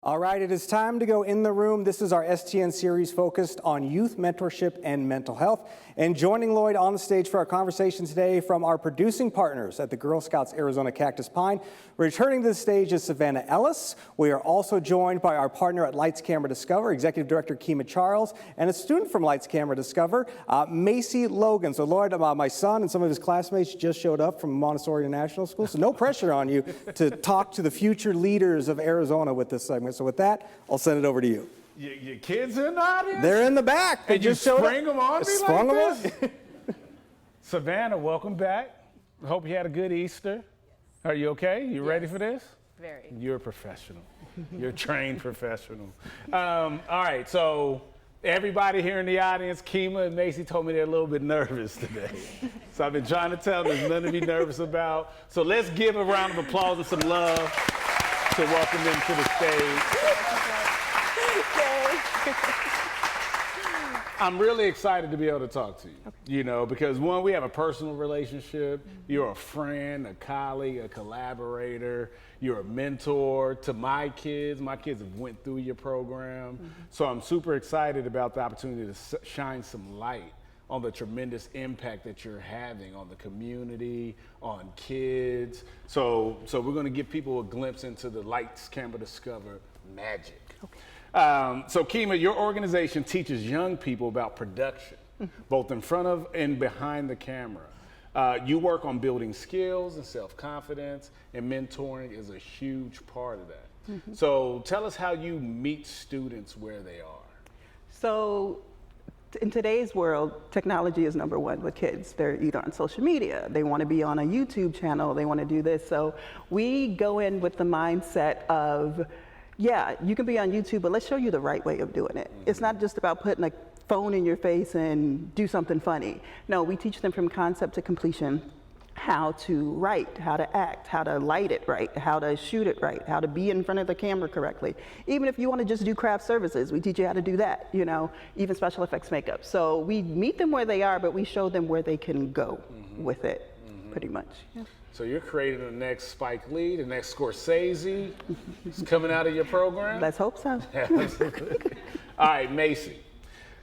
All right, it is time to go in the room. This is our STN series focused on youth mentorship and mental health. And joining Lloyd on the stage for our conversation today from our producing partners at the Girl Scouts Arizona Cactus Pine, returning to the stage is Savannah Ellis. We are also joined by our partner at Lights Camera Discover, Executive Director Kima Charles, and a student from Lights Camera Discover, Macy Logan. So Lloyd, my son and some of his classmates just showed up from Montessori International School, so no pressure on you to talk to the future leaders of Arizona with this segment. So with that, I'll send it over to you. Your kids in the audience? They're in the back. They and just you showed sprung them on me sprung like them this? Savannah, welcome back. Hope you had a good Easter. Are you okay? You ready for this? Very. You're a professional. You're a trained professional. All right, so everybody here in the audience, Kima and Macy told me they're a little bit nervous today. So I've been trying to tell them there's nothing to be nervous about. So let's give a round of applause and some love to welcome them to the stage. I'm really excited to be able to talk to you, you know, because one, we have a personal relationship. You're a friend, a colleague, a collaborator. You're a mentor to my kids. My kids have went through your program. So I'm super excited about the opportunity to shine some light on the tremendous impact that you're having on the community, on kids. So we're going to give people a glimpse into the Lights Camera Discover magic. Okay. So Kima, your organization teaches young people about production, both in front of and behind the camera. You work on building skills and self-confidence, and mentoring is a huge part of that. So tell us how you meet students where they are. So in today's world, technology is number one with kids. They're either on social media, they want to be on a YouTube channel, they want to do this. So we go in with the mindset of, yeah, you can be on YouTube, but let's show you the right way of doing it. It's not just about putting a phone in your face and do something funny. No, we teach them from concept to completion how to write, how to act, how to light it right, how to shoot it right, how to be in front of the camera correctly. Even if you want to just do craft services, we teach you how to do that, you know, even special effects makeup. So we meet them where they are, but we show them where they can go with it, pretty much. Yeah. So you're creating the next Spike Lee, the next Scorsese. It's coming out of your program? Let's hope so. Absolutely. All right, Macy,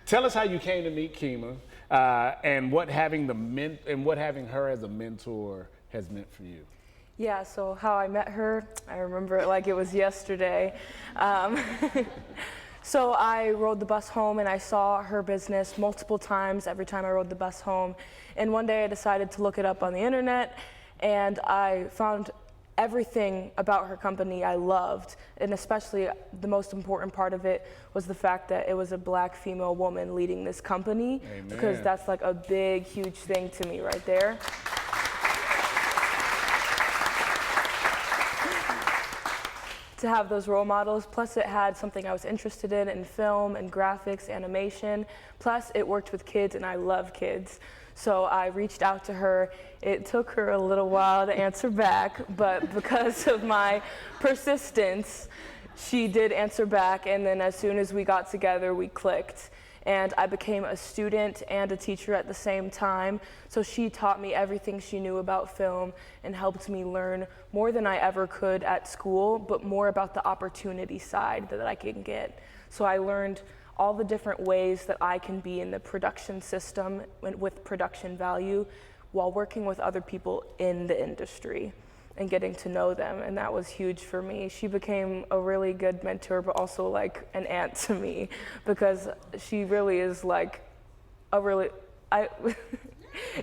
tell us how you came to meet Kima and what having her as a mentor has meant for you. Yeah, so how I met her, I remember it like it was yesterday. So I rode the bus home and I saw her business multiple times every time I rode the bus home. And one day I decided to look it up on the internet, and I found everything about her company I loved, and especially the most important part of it was the fact that it was a Black female woman leading this company. Amen. Because that's like a big, huge thing to me right there. To have those role models, plus it had something I was interested in film and graphics, animation, plus it worked with kids and I love kids. So I reached out to her. It took her a little while to answer back, but because of my persistence, she did answer back, and then as soon as we got together, we clicked. And I became a student and a teacher at the same time. So she taught me everything she knew about film and helped me learn more than I ever could at school, but more about the opportunity side that I can get. So I learned all the different ways that I can be in the production system with production value while working with other people in the industry and getting to know them, and that was huge for me. She became a really good mentor, but also like an aunt to me, because she really is like a really,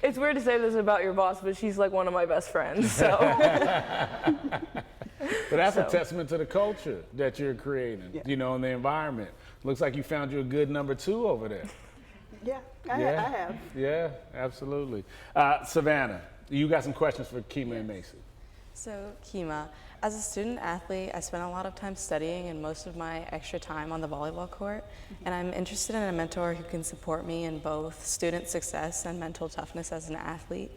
it's weird to say this about your boss, but she's like one of my best friends, so. But that's a testament to the culture that you're creating, you know, in the environment. Looks like you found you a good number 2 over there. Yeah, I have. Yeah, absolutely. Savannah, you got some questions for Kima and Macy. So Kima, as a student athlete, I spent a lot of time studying and most of my extra time on the volleyball court. And I'm interested in a mentor who can support me in both student success and mental toughness as an athlete.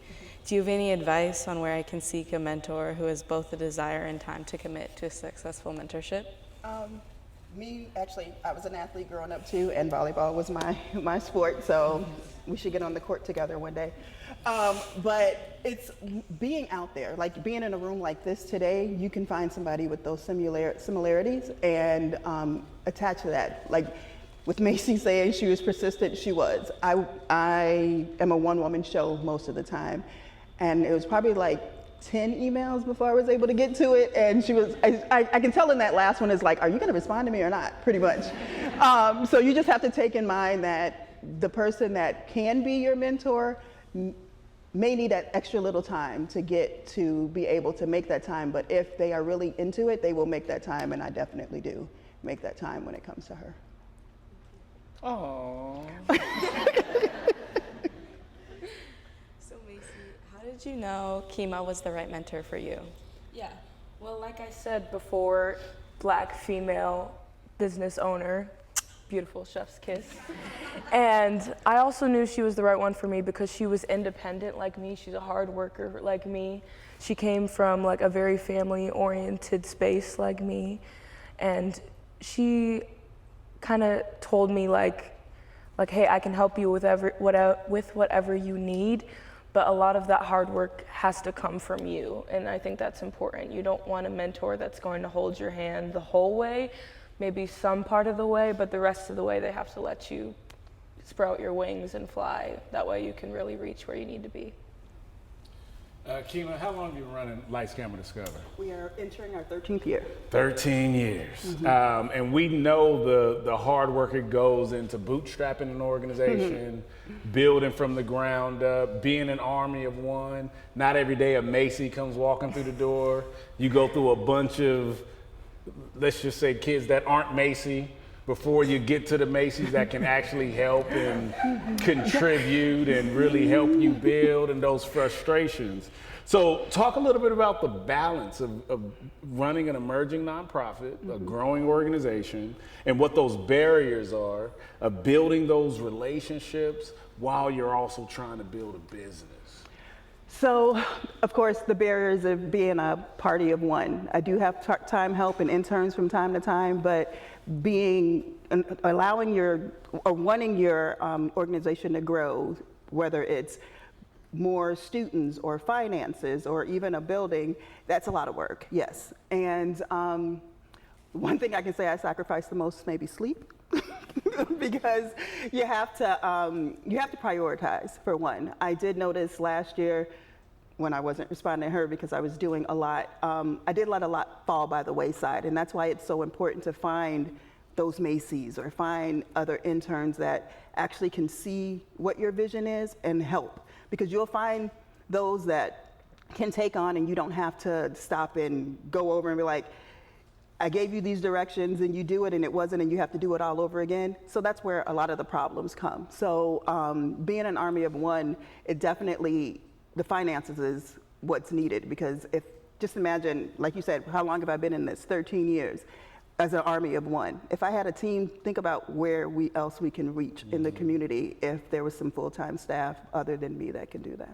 Do you have any advice on where I can seek a mentor who has both the desire and time to commit to a successful mentorship? I was an athlete growing up too, and volleyball was my sport, so we should get on the court together one day. But it's being out there, like being in a room like this today, you can find somebody with those similarities and attach to that. Like with Macy saying she was persistent, she was. I am a one-woman show most of the time, and it was probably like 10 emails before I was able to get to it, and she was, I can tell in that last one is like, are you gonna respond to me or not, pretty much. So you just have to take in mind that the person that can be your mentor may need that extra little time to get to be able to make that time, but if they are really into it, they will make that time, and I definitely do make that time when it comes to her. Aww. So Macy, how did you know Kima was the right mentor for you? Yeah, well, like I said before, Black female business owner, beautiful chef's kiss. And I also knew she was the right one for me because she was independent like me. She's a hard worker like me. She came from like a very family-oriented space like me. And she kind of told me like, hey, I can help you with whatever you need, but a lot of that hard work has to come from you. And I think that's important. You don't want a mentor that's going to hold your hand the whole way, maybe some part of the way, but the rest of the way they have to let you sprout your wings and fly. That way you can really reach where you need to be. Kima, how long have you been running Lights, Camera, Discover? We are entering our 13th year. 13 years. And we know the hard work it goes into bootstrapping an organization, building from the ground up, being an army of one. Not every day a Macy comes walking through the door. You go through a bunch of, let's just say, kids that aren't Macy before you get to the Macy's that can actually help and contribute and really help you build, and those frustrations. So talk a little bit about the balance of running an emerging nonprofit, a growing organization, and what those barriers are of building those relationships while you're also trying to build a business. So, of course, the barriers of being a party of one. I do have part-time help and interns from time to time, but allowing wanting your organization to grow, whether it's more students or finances or even a building, that's a lot of work, yes. And one thing I can say I sacrifice the most is maybe sleep. Because you have to prioritize, for one. I did notice last year when I wasn't responding to her because I was doing a lot, I did let a lot fall by the wayside, and that's why it's so important to find those Macy's or find other interns that actually can see what your vision is and help, because you'll find those that can take on and you don't have to stop and go over and be like, I gave you these directions and you do it and it wasn't, and you have to do it all over again. So that's where a lot of the problems come. So being an army of one, it definitely, the finances is what's needed, because just imagine, like you said, how long have I been in this? 13 years as an army of one. If I had a team, think about where else we can reach in the community if there was some full-time staff other than me that can do that.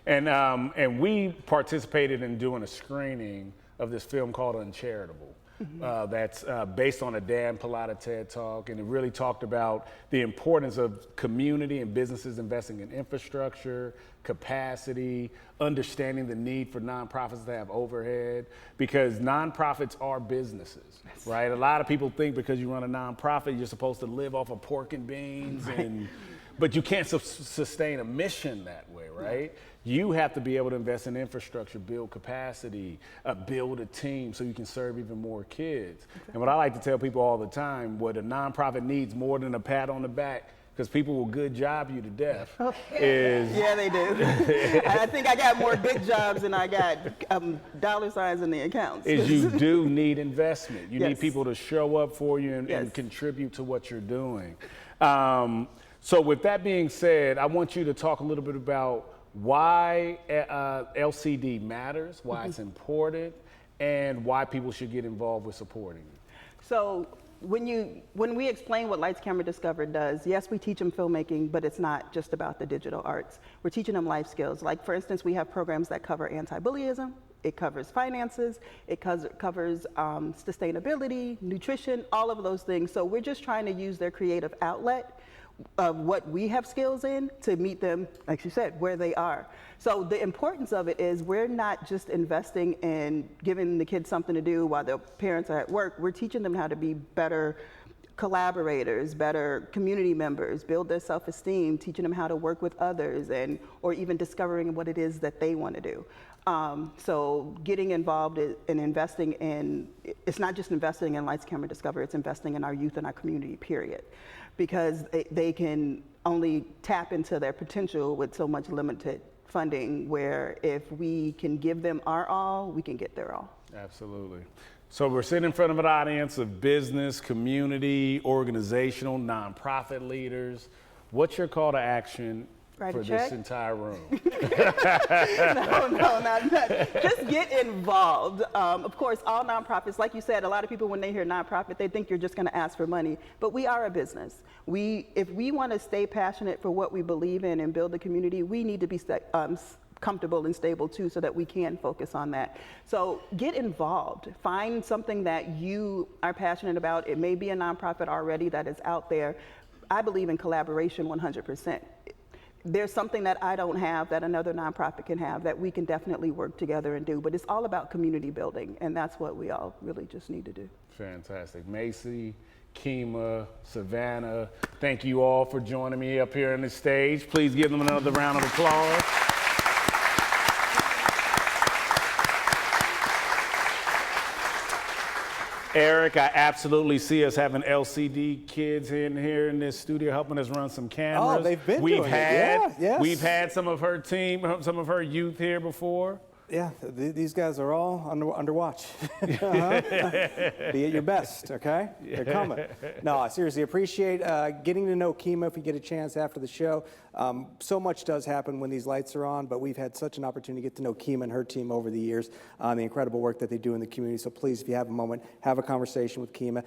And we participated in doing a screening of this film called Uncharitable. That's based on a Dan Pallotta TED Talk, and it really talked about the importance of community and businesses investing in infrastructure, capacity, understanding the need for nonprofits to have overhead, because nonprofits are businesses, right? A lot of people think because you run a nonprofit, you're supposed to live off of pork and beans, but you can't sustain a mission that way, right? You have to be able to invest in infrastructure, build capacity, build a team so you can serve even more kids. And what I like to tell people all the time, what a nonprofit needs more than a pat on the back, because people will good job you to death, is... Yeah, they do. I think I got more good jobs than I got dollar signs in the accounts. Is you do need investment. You need people to show up for you and contribute to what you're doing. So with that being said, I want you to talk a little bit about why LCD matters, why it's important, and why people should get involved with supporting it. So when we explain what Lights, Camera, Discover does, yes, we teach them filmmaking, but it's not just about the digital arts. We're teaching them life skills. Like, for instance, we have programs that cover anti-bullyism It covers finances, it covers sustainability, nutrition, all of those things. So we're just trying to use their creative outlet of what we have skills in to meet them, like you said, where they are. So the importance of it is we're not just investing in giving the kids something to do while their parents are at work. We're teaching them how to be better collaborators, better community members, build their self-esteem, teaching them how to work with others, or even discovering what it is that they want to do. So getting involved in investing in, it's not just investing in Lights, Camera, Discover, it's investing in our youth and our community, period. Because they can only tap into their potential with so much limited funding, where if we can give them our all, we can get their all. Absolutely. So we're sitting in front of an audience of business, community, organizational, nonprofit leaders. What's your call to action for this entire room? No, not just get involved. Of course, all nonprofits, like you said, a lot of people when they hear nonprofit, they think you're just going to ask for money. But we are a business. If we want to stay passionate for what we believe in and build a community, we need to be comfortable and stable too, so that we can focus on that. So get involved. Find something that you are passionate about. It may be a nonprofit already that is out there. I believe in collaboration 100%. There's something that I don't have that another nonprofit can have that we can definitely work together and do. But it's all about community building, and that's what we all really just need to do. Fantastic. Macy, Kima, Savannah, thank you all for joining me up here on the stage. Please give them another round of applause. Eric, I absolutely see us having LCD kids in here in this studio helping us run some cameras. Oh, they've been doing it. Yeah, yes. We've had some of her team, some of her youth here before. Yeah, these guys are all under watch. Be at your best, okay? They're coming. No, I seriously appreciate getting to know Kima if you get a chance after the show. So much does happen when these lights are on, but we've had such an opportunity to get to know Kima and her team over the years, the incredible work that they do in the community. So please, if you have a moment, have a conversation with Kima.